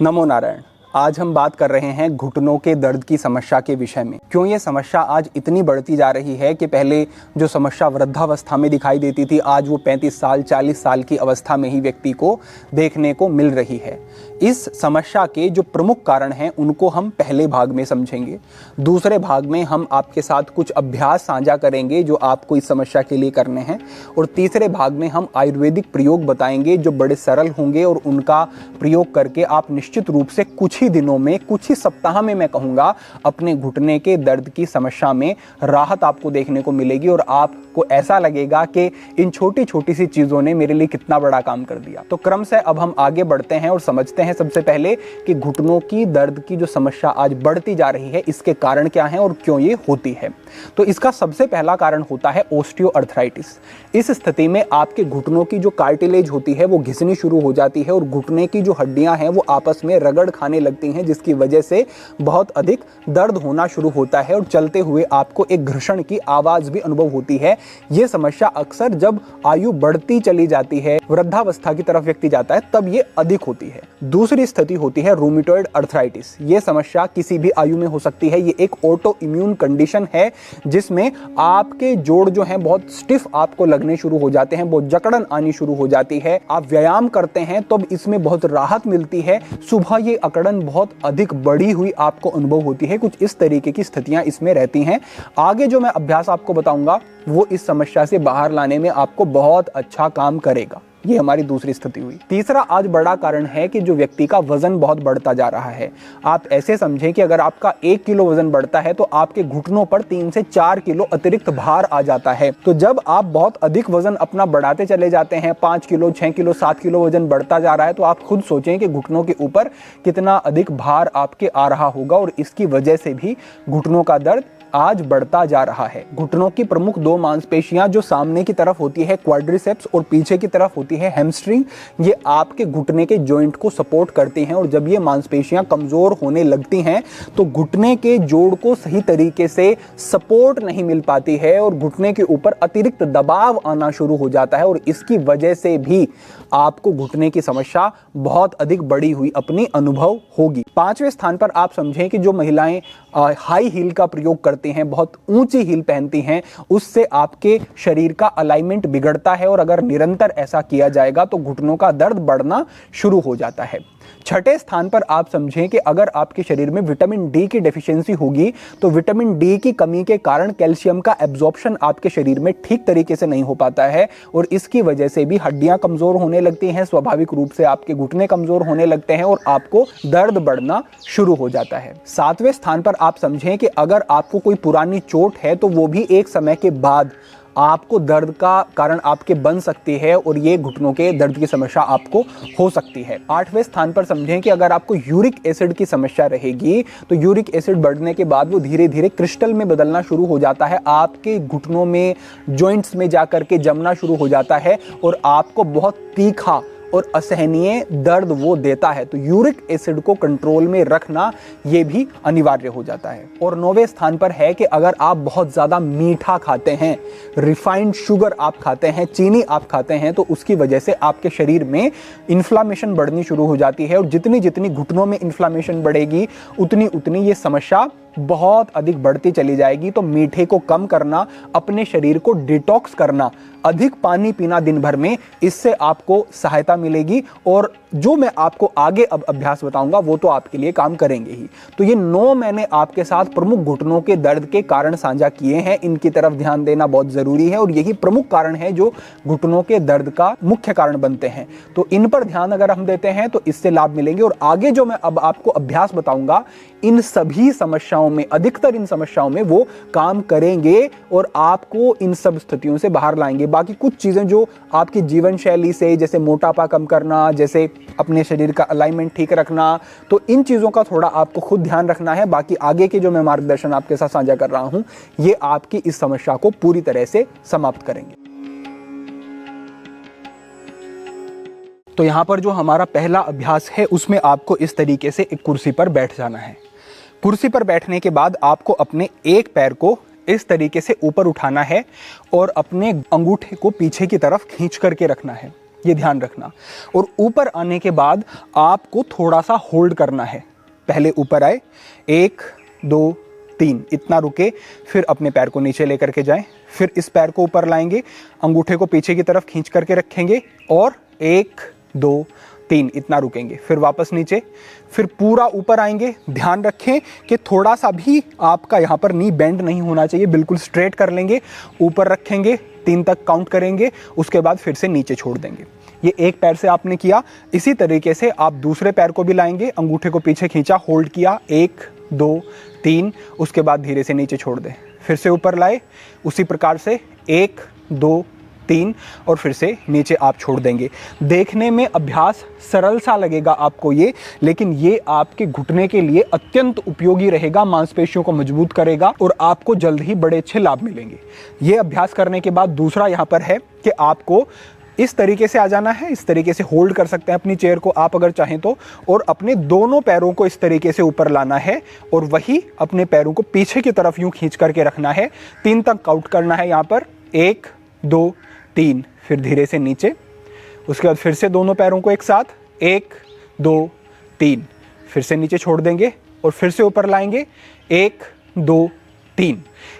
नमो नारायण। आज हम बात कर रहे हैं घुटनों के दर्द की समस्या के विषय में। क्यों ये समस्या आज इतनी बढ़ती जा रही है कि पहले जो समस्या वृद्धावस्था में दिखाई देती थी, आज वो 35 साल 40 साल की अवस्था में ही व्यक्ति को देखने को मिल रही है। इस समस्या के जो प्रमुख कारण हैं उनको हम पहले भाग में समझेंगे। दूसरे भाग में हम आपके साथ कुछ अभ्यास साझा करेंगे जो आपको इस समस्या के लिए करने हैं, और तीसरे भाग में हम आयुर्वेदिक प्रयोग बताएंगे जो बड़े सरल होंगे और उनका प्रयोग करके आप निश्चित रूप से कुछ ही दिनों में, कुछ ही सप्ताह में मैं कहूँगा, अपने घुटने के दर्द की समस्या में राहत आपको देखने को मिलेगी और आपको ऐसा लगेगा कि इन छोटी छोटी सी चीज़ों ने मेरे लिए कितना बड़ा काम कर दिया। तो क्रम से अब हम आगे बढ़ते हैं और समझते हैं सबसे पहले कि घुटनों की दर्द की जो समस्या आज बढ़ती जा रही है इसके कारण क्या हैं और क्यों ये होती है। तो इसका सबसे पहला कारण होता है ओस्टियोआर्थराइटिस। इस स्थिति में आपके घुटनों की जो कार्टिलेज होती है वो घिसनी शुरू हो जाती है और घुटने की जो हड्डियां हैं वो आपस में रगड़ खाने लगती हैं, जिसकी वजह से बहुत अधिक दर्द होना शुरू होता है और चलते हुए आपको एक घर्षण की आवाज भी अनुभव होती है। ये समस्या अक्सर जब आयु बढ़ती चली जाती है, वृद्धावस्था की तरफ व्यक्ति जाता है, तब ये अधिक होती है। दूसरी स्थिति होती है रूमेटॉइड अर्थराइटिस। ये समस्या किसी भी आयु में हो सकती है। ये एक ऑटो इम्यून कंडीशन है जिसमें आपके जोड़ जो हैं बहुत स्टिफ आपको लगने शुरू हो जाते हैं, बहुत जकड़न आनी शुरू हो जाती है। आप व्यायाम करते हैं तब इसमें बहुत राहत मिलती है, सुबह ये अकड़न बहुत अधिक बढ़ी हुई आपको अनुभव होती है। कुछ इस तरीके की स्थितियां इसमें रहती हैं। आगे जो मैं अभ्यास आपको बताऊंगा वो इस समस्या से बाहर लाने में आपको बहुत अच्छा काम करेगा। ये हमारी दूसरी स्थिति हुई। तीसरा आज बड़ा कारण है कि जो व्यक्ति का वजन बहुत बढ़ता जा रहा है। आप ऐसे समझें कि अगर आपका 1 किलो वजन बढ़ता है तो आपके घुटनों पर 3 से 4 किलो अतिरिक्त भार आ जाता है। तो जब आप बहुत अधिक वजन अपना बढ़ाते चले जाते हैं, 5 किलो 6 किलो 7 किलो वजन बढ़ता जा रहा है, तो आप खुद सोचें कि घुटनों के ऊपर कितना अधिक भार आपके आ रहा होगा और इसकी वजह से भी घुटनों का दर्द आज बढ़ता जा रहा है। घुटनों की प्रमुख 2 मांसपेशियां जो सामने की तरफ होती है क्वाड्रिसेप्स और पीछे की तरफ होती है हैमस्ट्रिंग, ये आपके घुटने के जॉइंट को सपोर्ट करती हैं और जब ये मांसपेशियां कमजोर होने लगती हैं तो घुटने के जोड़ को सही तरीके से सपोर्ट नहीं मिल पाती है और घुटने के ऊपर अतिरिक्त दबाव आना शुरू हो जाता है और इसकी वजह से भी आपको घुटने की समस्या बहुत अधिक बढ़ी हुई अपनी अनुभव होगी। 5वें स्थान पर आप समझें कि जो महिलाएं हाई हील का प्रयोग करती हैं, बहुत ऊंची हील पहनती हैं, उससे आपके शरीर का अलाइनमेंट बिगड़ता है और अगर निरंतर ऐसा किया जाएगा तो घुटनों का दर्द बढ़ना शुरू हो जाता है। 6ठे स्थान पर आप समझें कि अगर आपके शरीर में विटामिन डी की डेफिशिएंसी होगी तो विटामिन डी की कमी के कारण कैल्शियम का एब्जॉर्प्शन आपके शरीर में ठीक तरीके से नहीं हो पाता है और इसकी वजह से भी हड्डियां कमजोर होने लगती हैं, स्वाभाविक रूप से आपके घुटने कमजोर होने लगते हैं और आपको दर्द बढ़ना शुरू हो जाता है। 7वें स्थान पर आप समझें कि अगर आपको कोई पुरानी चोट है तो वो भी एक समय के बाद आपको दर्द का कारण आपके बन सकती है और ये घुटनों के दर्द की समस्या आपको हो सकती है। 8वें स्थान पर समझें कि अगर आपको यूरिक एसिड की समस्या रहेगी तो यूरिक एसिड बढ़ने के बाद वो धीरे धीरे क्रिस्टल में बदलना शुरू हो जाता है, आपके घुटनों में जॉइंट्स में जाकर के जमना शुरू हो जाता है और आपको बहुत तीखा और असहनीय दर्द वो देता है। तो यूरिक एसिड को कंट्रोल में रखना ये भी अनिवार्य हो जाता है। और 9वें स्थान पर है कि अगर आप बहुत ज़्यादा मीठा खाते हैं, रिफाइंड शुगर आप खाते हैं, चीनी आप खाते हैं, तो उसकी वजह से आपके शरीर में इन्फ्लामेशन बढ़नी शुरू हो जाती है और जितनी जितनी घुटनों में इन्फ्लामेशन बढ़ेगी उतनी उतनी ये समस्या बहुत अधिक बढ़ती चली जाएगी। तो मीठे को कम करना, अपने शरीर को डिटॉक्स करना, अधिक पानी पीना दिन भर में, इससे आपको सहायता मिलेगी और जो मैं आपको आगे अब अभ्यास बताऊंगा वो तो आपके लिए काम करेंगे ही। तो ये 9 मैंने आपके साथ प्रमुख घुटनों के दर्द के कारण साझा किए हैं, इनकी तरफ ध्यान देना बहुत जरूरी है और यही प्रमुख कारण है जो घुटनों के दर्द का मुख्य कारण बनते हैं। तो इन पर ध्यान अगर हम देते हैं तो इससे लाभ मिलेंगे और आगे जो मैं अब आपको अभ्यास बताऊंगा इन सभी समस्याओं में, अधिकतर इन समस्याओं में वो काम करेंगे और आपको इन सब स्थितियों से बाहर लाएंगे। बाकी कुछ चीजें जो आपकी जीवन शैली से, जैसे मोटापा कम करना, जैसे अपने शरीर का अलाइनमेंट ठीक रखना, तो इन चीजों का थोड़ा आपको खुद ध्यान रखना है। बाकी आगे के जो मैं मार्गदर्शन आपके साथ साझा कर रहा हूं ये आपकी इस समस्या को पूरी तरह से समाप्त करेंगे। तो यहां पर जो हमारा पहला अभ्यास है उसमें आपको इस तरीके से एक कुर्सी पर बैठ जाना है। कुर्सी पर बैठने के बाद आपको अपने एक पैर को इस तरीके से ऊपर उठाना है और अपने अंगूठे को पीछे की तरफ खींच करके रखना है। ये ध्यान रखना। और ऊपर आने के बाद आपको थोड़ा सा होल्ड करना है। पहले ऊपर आए, 1 2 3 इतना रुके, फिर अपने पैर को नीचे लेकर के जाएं, फिर इस पैर को ऊपर लाएंगे, अंगूठे को पीछे की तरफ खींच करके रखेंगे और 1 2 3 इतना रुकेंगे, फिर वापस नीचे, फिर पूरा ऊपर आएंगे। ध्यान रखें कि थोड़ा सा भी आपका यहाँ पर नी बेंड नहीं होना चाहिए, बिल्कुल स्ट्रेट कर लेंगे, ऊपर रखेंगे, 3 तक काउंट करेंगे, उसके बाद फिर से नीचे छोड़ देंगे। ये एक पैर से आपने किया। इसी तरीके से आप दूसरे पैर को भी लाएंगे, अंगूठे को पीछे खींचा, होल्ड किया, 1 2 3, उसके बाद धीरे से नीचे छोड़ दें, फिर से ऊपर लाए, उसी प्रकार से 1 2 3 और फिर से नीचे आप छोड़ देंगे। देखने में अभ्यास सरल सा लगेगा आपको ये, लेकिन ये आपके घुटने के लिए अत्यंत उपयोगी रहेगा, मांसपेशियों को मजबूत करेगा और आपको जल्द ही बड़े अच्छे लाभ मिलेंगे। ये अभ्यास करने के बाद दूसरा यहाँ पर है कि आपको इस तरीके से आ जाना है, इस तरीके से होल्ड कर सकते हैं अपनी चेयर को आप अगर चाहें तो, और अपने दोनों पैरों को इस तरीके से ऊपर लाना है और वही अपने पैरों को पीछे की तरफ यूं खींच करके रखना है। 3 तक काउंट करना है यहाँ पर, 1 2 3, फिर धीरे से नीचे, उसके बाद फिर से दोनों पैरों को एक साथ, 1 2 3, फिर से नीचे छोड़ देंगे और फिर से ऊपर लाएंगे, 1 2 3।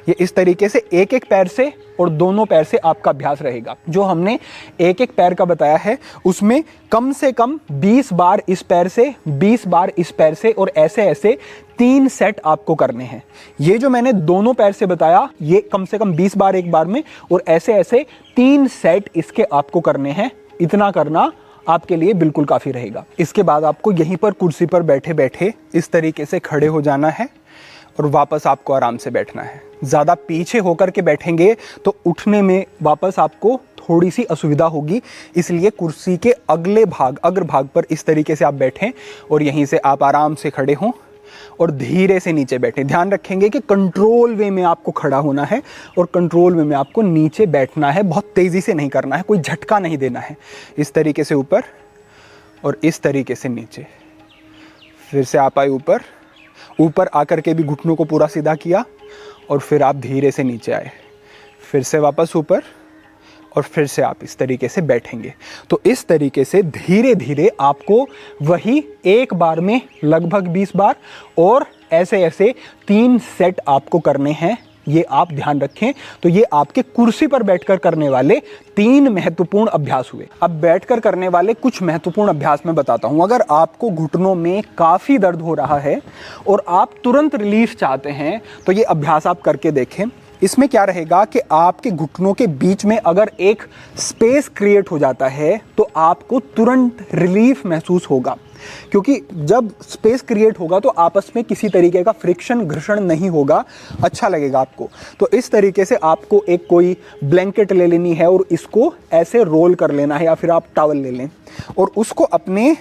ये इस तरीके से एक एक पैर से और दोनों पैर से आपका अभ्यास रहेगा। जो हमने एक एक पैर का बताया है उसमें कम से कम 20 बार इस पैर से, 20 बार इस पैर से, और ऐसे ऐसे 3 सेट आपको करने हैं। ये जो मैंने दोनों पैर से बताया ये कम से कम 20 बार एक बार में, और ऐसे ऐसे 3 सेट इसके आपको करने हैं। इतना करना आपके लिए बिल्कुल काफ़ी रहेगा। इसके बाद आपको यहीं पर कुर्सी पर बैठे बैठे इस तरीके से खड़े हो जाना है और वापस आपको आराम से बैठना है। ज़्यादा पीछे होकर के बैठेंगे तो उठने में वापस आपको थोड़ी सी असुविधा होगी, इसलिए कुर्सी के अगले भाग, अग्रभाग पर इस तरीके से आप बैठें और यहीं से आप आराम से खड़े हों और धीरे से नीचे बैठें। ध्यान रखेंगे कि कंट्रोल वे में आपको खड़ा होना है और कंट्रोल वे में आपको नीचे बैठना है, बहुत तेज़ी से नहीं करना है, कोई झटका नहीं देना है। इस तरीके से ऊपर और इस तरीके से नीचे, फिर से आप आए ऊपर, ऊपर आकर के भी घुटनों को पूरा सीधा किया और फिर आप धीरे से नीचे आए, फिर से वापस ऊपर और फिर से आप इस तरीके से बैठेंगे। तो इस तरीके से धीरे धीरे आपको वही एक बार में लगभग 20 बार और ऐसे ऐसे 3 सेट आपको करने हैं। ये आप ध्यान रखें। तो ये आपके कुर्सी पर बैठकर करने वाले 3 महत्वपूर्ण अभ्यास हुए। अब बैठकर करने वाले कुछ महत्वपूर्ण अभ्यास मैं बताता हूं। अगर आपको घुटनों में काफ़ी दर्द हो रहा है और आप तुरंत रिलीफ चाहते हैं तो ये अभ्यास आप करके देखें। इसमें क्या रहेगा कि आपके घुटनों के बीच में अगर एक स्पेस क्रिएट हो जाता है तो आपको तुरंत रिलीफ महसूस होगा, क्योंकि जब स्पेस क्रिएट होगा तो आपस में किसी तरीके का फ्रिक्शन, घर्षण नहीं होगा, अच्छा लगेगा आपको। तो इस तरीके से आपको एक कोई ब्लैंकेट ले लेनी है और इसको ऐसे रोल कर लेना है, या फिर आप टॉवल ले लें और उसको अपने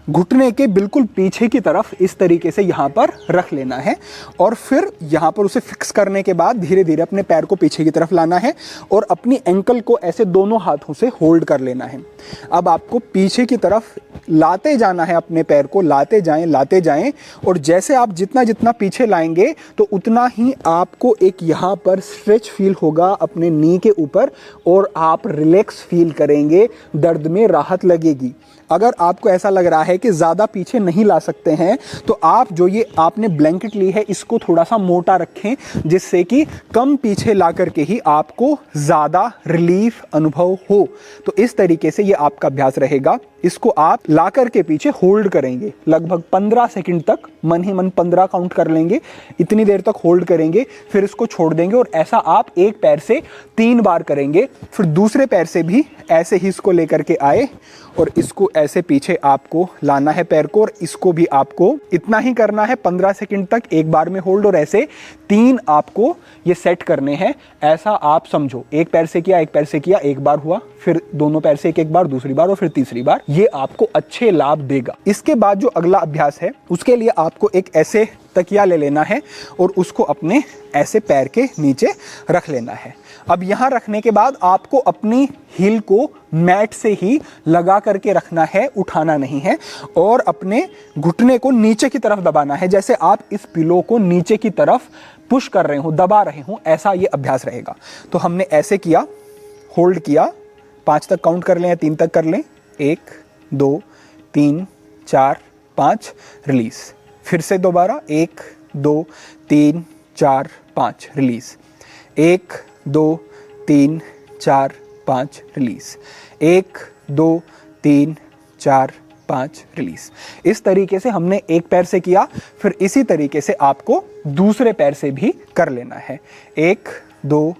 घुटने के बिल्कुल पीछे की तरफ इस तरीके से यहाँ पर रख लेना है और फिर यहाँ पर उसे फिक्स करने के बाद धीरे धीरे अपने पैर को पीछे की तरफ लाना है और अपनी एंकल को ऐसे दोनों हाथों से होल्ड कर लेना है। अब आपको पीछे की तरफ लाते जाना है, अपने पैर को लाते जाएं और जैसे आप जितना जितना पीछे लाएंगे तो उतना ही आपको एक यहाँ पर स्ट्रेच फील होगा अपने नी के ऊपर और आप रिलैक्स फील करेंगे, दर्द में राहत लगेगी। अगर आपको ऐसा लग रहा है कि ज़्यादा पीछे नहीं ला सकते हैं तो आप जो ये आपने ब्लैंकेट ली है इसको थोड़ा सा मोटा रखें, जिससे कि कम पीछे ला करके ही आपको ज़्यादा रिलीफ अनुभव हो। तो इस तरीके से ये आपका अभ्यास रहेगा। इसको आप ला करके पीछे होल्ड करेंगे लगभग 15 सेकंड तक, मन ही मन 15 काउंट कर लेंगे, इतनी देर तक होल्ड करेंगे, फिर इसको छोड़ देंगे और ऐसा आप एक पैर से 3 बार करेंगे। फिर दूसरे पैर से भी ऐसे ही इसको लेकर के आए और इसको ऐसे पीछे आपको लाना है पैर को और इसको भी आपको इतना ही करना है 15 सेकंड तक एक बार में होल्ड, और ऐसे 3 आपको ये सेट करने हैं। ऐसा आप समझो, एक पैर से किया, एक पैर से किया, एक बार हुआ, फिर दोनों पैर से एक बार, दूसरी बार और फिर तीसरी बार। ये आपको अच्छे लाभ देगा। इसके बाद जो अगला अभ्यास है उसके लिए आपको एक ऐसे तकिया ले लेना है और उसको अपने ऐसे पैर के नीचे रख लेना है। अब यहाँ रखने के बाद आपको अपनी हील को मैट से ही लगा करके रखना है, उठाना नहीं है, और अपने घुटने को नीचे की तरफ दबाना है, जैसे आप इस पिलो को नीचे की तरफ पुश कर रहे हो, दबा रहे हो, ऐसा ये अभ्यास रहेगा। तो हमने ऐसे किया, होल्ड किया, 5 तक काउंट कर लें या 3 तक कर लें। 1 2 3 4 5 रिलीज। फिर से दोबारा 1 2 3 4 5 रिलीज। 1 2 3 4 5 रिलीज। 1 2 3 4 5 रिलीज। इस तरीके से हमने एक पैर से किया, फिर इसी तरीके से आपको दूसरे पैर से भी कर लेना है। 1 2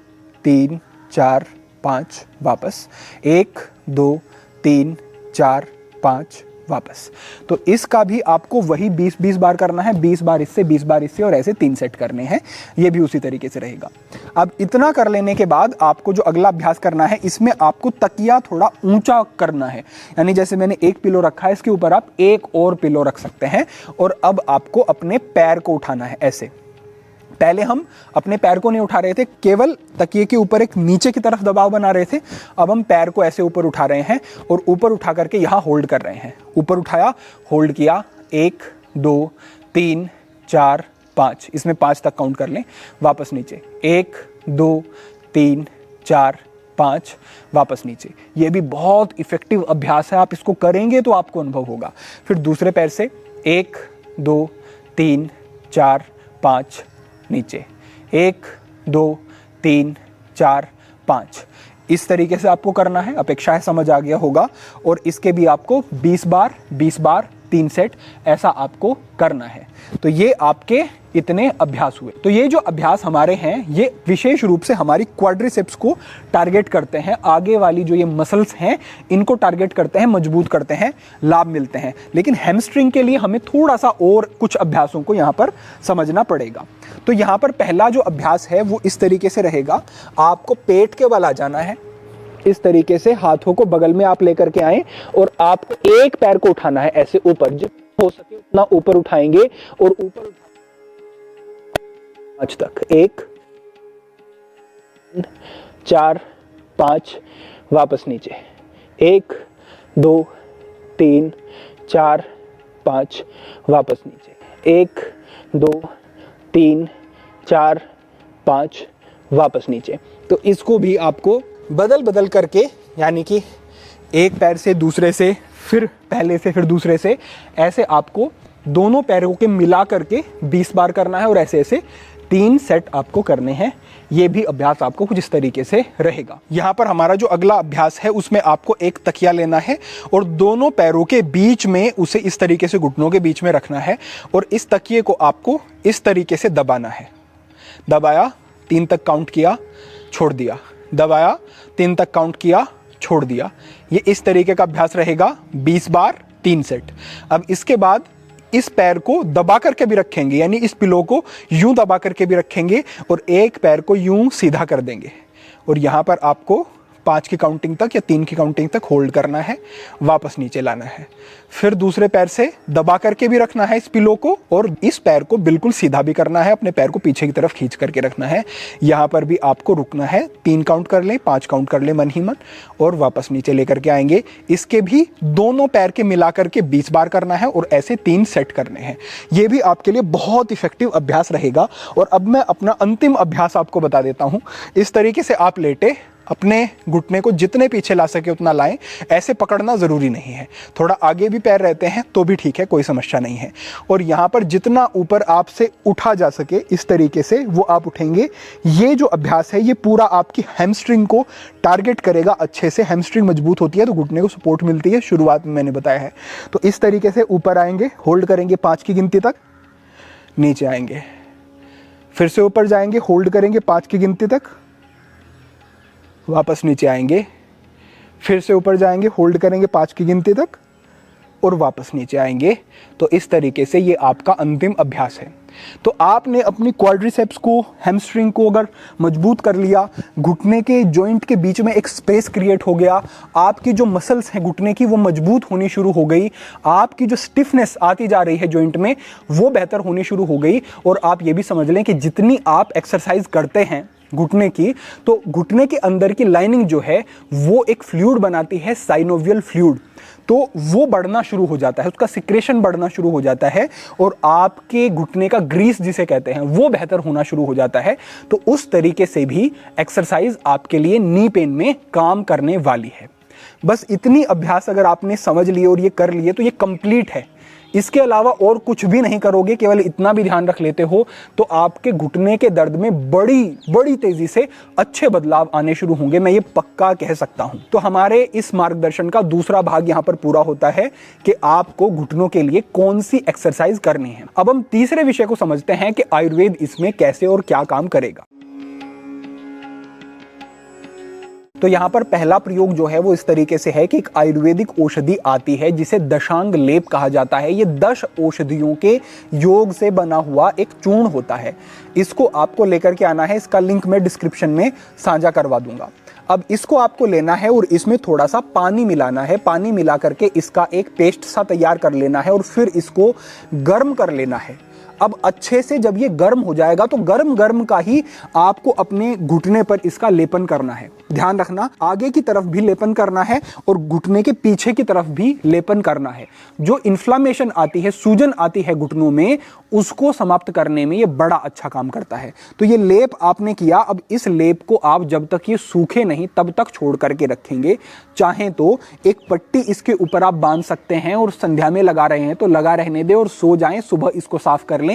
3 4 5 वापस। 1 2 3 4 5 वापस। तो इसका भी आपको वही 20-20 बार करना है, 20 बार इससे 20 बार इससे, और ऐसे 3 सेट करने हैं। ये भी उसी तरीके से रहेगा। अब इतना कर लेने के बाद आपको जो अगला अभ्यास करना है, इसमें आपको तकिया थोड़ा ऊंचा करना है। यानी जैसे मैंने एक पिलो रखा है, इसके ऊपर आप एक और पिलो रख सकते हैं, और अब आपको अपने पैर को उठाना है ऐसे। पहले हम अपने पैर को नहीं उठा रहे थे, केवल तकिए के ऊपर एक नीचे की तरफ दबाव बना रहे थे। अब हम पैर को ऐसे ऊपर उठा रहे हैं और ऊपर उठा करके यहाँ होल्ड कर रहे हैं। ऊपर उठाया, होल्ड किया, 1 2 3 4 5, इसमें 5 तक काउंट कर लें। वापस नीचे, 1 2 3 4 5, वापस नीचे। ये भी बहुत इफेक्टिव अभ्यास है, आप इसको करेंगे तो आपको अनुभव होगा। फिर दूसरे पैर से 1 2 3 4 5 नीचे, 1 2 3 4 5। इस तरीके से आपको करना है। अपेक्षा है समझ आ गया होगा। और इसके भी आपको 20 बार 3 सेट ऐसा आपको करना है। तो ये आपके इतने अभ्यास हुए। तो ये जो अभ्यास हमारे हैं, ये विशेष रूप से हमारी क्वाड्रिसेप्स को टारगेट करते हैं। आगे वाली जो ये मसल्स हैं, इनको टारगेट करते हैं, मजबूत करते हैं, लाभ मिलते हैं। लेकिन हैमस्ट्रिंग के लिए हमें थोड़ा सा और कुछ अभ्यासों को यहाँ पर समझना पड़ेगा। तो यहाँ पर पहला जो अभ्यास है वो इस तरीके से रहेगा। आपको पेट के बल आ जाना है। इस तरीके से हाथों को बगल में आप लेकर के आए और आपको एक पैर को उठाना है ऐसे ऊपर, जितना हो सके उतना ऊपर उठाएंगे और ऊपर 5 तक। 1 4 5, वापस नीचे। 1 2 3 4 5, वापस नीचे। 1 2 3 4 5, वापस नीचे। तो इसको भी आपको बदल बदल करके, यानी कि एक पैर से दूसरे से, फिर पहले से, फिर दूसरे से, ऐसे आपको दोनों पैरों के मिला करके 20 बार करना है। और ऐसे ऐसे 3 सेट आपको करने हैं। ये भी अभ्यास आपको कुछ इस तरीके से रहेगा। यहाँ पर हमारा जो अगला अभ्यास है, उसमें आपको एक तकिया लेना है और दोनों पैरों के बीच में उसे इस तरीके से घुटनों के बीच में रखना है। और इस तकिए को आपको इस तरीके से दबाना है। दबाया, 3 तक काउंट किया, छोड़ दिया। दबाया, 3 तक काउंट किया, छोड़ दिया। ये इस तरीके का अभ्यास रहेगा 20 बार 3 सेट। अब इसके बाद इस पैर को दबा करके भी रखेंगे, यानी इस पिलो को यूं दबा करके भी रखेंगे और एक पैर को यूं सीधा कर देंगे। और यहाँ पर आपको 5 की काउंटिंग तक या 3 की काउंटिंग तक होल्ड करना है, वापस नीचे लाना है। फिर दूसरे पैर से दबा करके भी रखना है इस पिलो को, और इस पैर को बिल्कुल सीधा भी करना है, अपने पैर को पीछे की तरफ खींच करके रखना है। यहाँ पर भी आपको रुकना है, 3 काउंट कर लें, 5 काउंट कर लें मन ही मन, और वापस नीचे लेकर के आएंगे। इसके भी दोनों पैर के मिला करके 20 बार करना है और ऐसे 3 सेट करने हैं। ये भी आपके लिए बहुत इफेक्टिव अभ्यास रहेगा। और अब मैं अपना अंतिम अभ्यास आपको बता देता हूँ। इस तरीके से आप लेटे अपने घुटने को जितने पीछे ला सके उतना लाएं। ऐसे पकड़ना ज़रूरी नहीं है, थोड़ा आगे भी पैर रहते हैं तो भी ठीक है, कोई समस्या नहीं है। और यहाँ पर जितना ऊपर आपसे उठा जा सके इस तरीके से वो आप उठेंगे। ये जो अभ्यास है ये पूरा आपकी हैमस्ट्रिंग को टारगेट करेगा अच्छे से। हैमस्ट्रिंग मजबूत होती है तो घुटने को सपोर्ट मिलती है, शुरुआत में मैंने बताया है। तो इस तरीके से ऊपर आएंगे, होल्ड करेंगे 5 की गिनती तक, नीचे आएंगे, फिर से ऊपर जाएंगे, होल्ड करेंगे 5 की गिनती तक, वापस नीचे आएंगे, फिर से ऊपर जाएंगे, होल्ड करेंगे 5 की गिनती तक और वापस नीचे आएंगे। तो इस तरीके से ये आपका अंतिम अभ्यास है। तो आपने अपनी क्वाड्रिसेप्स को, हैमस्ट्रिंग को अगर मजबूत कर लिया, घुटने के जॉइंट के बीच में एक स्पेस क्रिएट हो गया, आपकी जो मसल्स हैं घुटने की वो मजबूत होनी शुरू हो गई, आपकी जो स्टिफनेस आती जा रही है जॉइंट में वो बेहतर होनी शुरू हो गई। और आप ये भी समझ लें कि जितनी आप एक्सरसाइज करते हैं घुटने की, तो घुटने के अंदर की लाइनिंग जो है वो एक फ्लूइड बनाती है, साइनोवियल फ्लूइड। तो वो बढ़ना शुरू हो जाता है, उसका सिक्रेशन बढ़ना शुरू हो जाता है और आपके घुटने का ग्रीस जिसे कहते हैं वो बेहतर होना शुरू हो जाता है। तो उस तरीके से भी एक्सरसाइज आपके लिए नी पेन में काम करने वाली है। बस इतनी अभ्यास अगर आपने समझ लिए और ये कर लिए तो ये कंप्लीट है। इसके अलावा और कुछ भी नहीं करोगे, केवल इतना भी ध्यान रख लेते हो तो आपके घुटने के दर्द में बड़ी तेजी से अच्छे बदलाव आने शुरू होंगे, मैं ये पक्का कह सकता हूं। तो हमारे इस मार्गदर्शन का दूसरा भाग यहां पर पूरा होता है कि आपको घुटनों के लिए कौन सी एक्सरसाइज करनी है। अब हम तीसरे विषय को समझते हैं कि आयुर्वेद इसमें कैसे और क्या काम करेगा। तो यहां पर पहला प्रयोग जो है वो इस तरीके से है कि एक आयुर्वेदिक औषधि आती है जिसे दशांग लेप कहा जाता है। ये 10 औषधियों के योग से बना हुआ एक चूर्ण होता है। इसको आपको लेकर के आना है, इसका लिंक मैं डिस्क्रिप्शन में साझा करवा दूंगा। अब इसको आपको लेना है और इसमें थोड़ा सा पानी मिलाना है। पानी मिला करके इसका एक पेस्ट सा तैयार कर लेना है और फिर इसको गर्म कर लेना है। अब अच्छे से जब ये गर्म हो जाएगा तो गर्म गर्म का ही आपको अपने घुटने पर इसका लेपन करना है। ध्यान रखना, आगे की तरफ भी लेपन करना है और घुटने के पीछे की तरफ भी लेपन करना है। जो इन्फ्लामेशन आती है, सूजन आती है घुटनों में, उसको समाप्त करने में ये बड़ा अच्छा काम करता है। तो ये लेप आपने किया, अब इस लेप को आप जब तक ये सूखे नहीं तब तक छोड़ करके रखेंगे। चाहें तो एक पट्टी इसके ऊपर आप बांध सकते हैं और संध्या में लगा रहे हैं तो लगा रहने दे और सो जाएं, सुबह इसको साफ कर लें,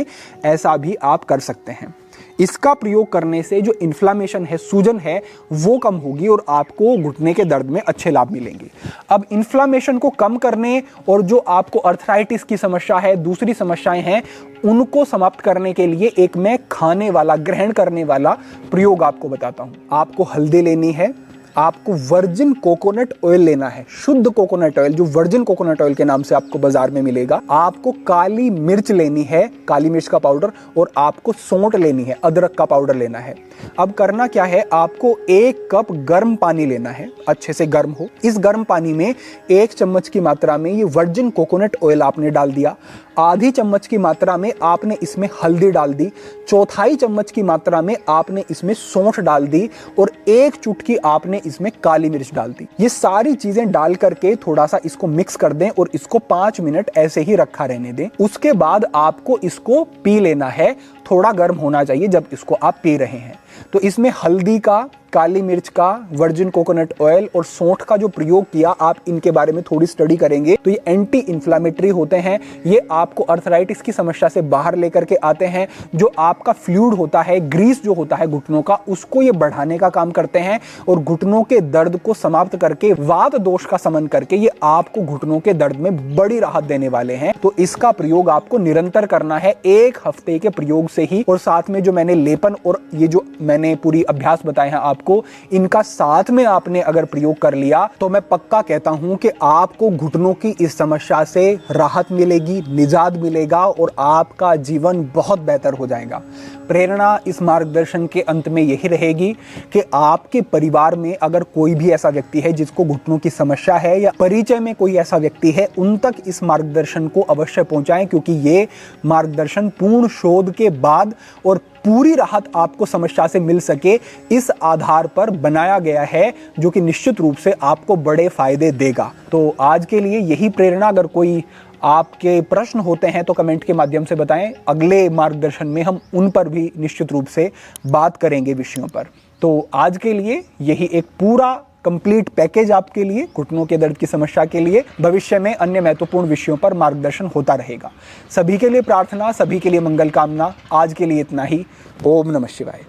ऐसा भी आप कर सकते हैं। इसका प्रयोग करने से जो इन्फ्लामेशन है, सूजन है, वो कम होगी और आपको घुटने के दर्द में अच्छे लाभ मिलेंगे। अब इन्फ्लामेशन को कम करने और जो आपको अर्थराइटिस की समस्या है, दूसरी समस्याएं हैं, उनको समाप्त करने के लिए एक मैं खाने वाला, ग्रहण करने वाला प्रयोग आपको बताता हूं। आपको हल्दी लेनी है, आपको वर्जिन कोकोनट ऑयल लेना है, शुद्ध कोकोनट ऑयल जो वर्जिन कोकोनट ऑयल के नाम से आपको बाजार में मिलेगा। आपको काली मिर्च लेनी है, काली मिर्च का पाउडर, और आपको सौंठ लेनी है, अदरक का पाउडर लेना है। अब करना क्या है, आपको 1 कप गर्म पानी लेना है, अच्छे से गर्म हो। इस गर्म पानी में 1 चम्मच की मात्रा में ये वर्जिन कोकोनट ऑयल आपने डाल दिया, आधी चम्मच की मात्रा में आपने इसमें हल्दी डाल दी, चौथाई चम्मच की मात्रा में आपने इसमें सौंठ डाल दी और 1 चुटकी आपने इसमें काली मिर्च डाल दी। ये सारी चीजें डाल करके थोड़ा सा इसको मिक्स कर दें और इसको 5 मिनट ऐसे ही रखा रहने दें। उसके बाद आपको इसको पी लेना है। थोड़ा गर्म होना चाहिए जब इसको आप पी रहे हैं। तो इसमें हल्दी का, काली मिर्च का, वर्जिन कोकोनट ऑयल और सौंठ का जो प्रयोग किया, आप इनके बारे में थोड़ी स्टडी करेंगे तो ये एंटी इंफ्लेमेटरी होते हैं। ये आपको अर्थराइटिस की समस्या से बाहर लेकर के आते हैं। जो आपका फ्लूइड होता है, ग्रीस जो होता है घुटनों का, उसको ये बढ़ाने का काम करते हैं और घुटनों के दर्द को समाप्त करके, वात दोष का समन करके ये आपको घुटनों के दर्द में बड़ी राहत देने वाले हैं। तो इसका प्रयोग आपको निरंतर करना है, 1 हफ्ते के प्रयोग से ही। और साथ में जो मैंने लेपन और ये जो मैंने पूरी अभ्यास बताए हैं आपको, इनका साथ में आपने अगर प्रयोग कर लिया तो मैं पक्का कहता हूं कि आपको घुटनों की इस समस्या से राहत मिलेगी, निजात मिलेगा और आपका जीवन बहुत बेहतर हो जाएगा। प्रेरणा इस मार्गदर्शन के अंत में यही रहेगी कि आपके परिवार में अगर कोई भी ऐसा व्यक्ति है जिसको घुटनों की समस्या है या परिचय में कोई ऐसा व्यक्ति है, उन तक इस मार्गदर्शन को अवश्य पहुंचाएं, क्योंकि ये मार्गदर्शन पूर्ण शोध के बाद और पूरी राहत आपको समस्या से मिल सके, इस आधार पर बनाया गया है, जो कि निश्चित रूप से आपको बड़े फायदे देगा। तो आज के लिए यही प्रेरणा। अगर कोई आपके प्रश्न होते हैं तो कमेंट के माध्यम से बताएं, अगले मार्गदर्शन में हम उन पर भी निश्चित रूप से बात करेंगे विषयों पर। तो आज के लिए यही एक पूरा कंप्लीट पैकेज आपके लिए घुटनों के दर्द की समस्या के लिए। भविष्य में अन्य महत्वपूर्ण विषयों पर मार्गदर्शन होता रहेगा। सभी के लिए प्रार्थना, सभी के लिए मंगल कामना। आज के लिए इतना ही। ओम नमः शिवाय।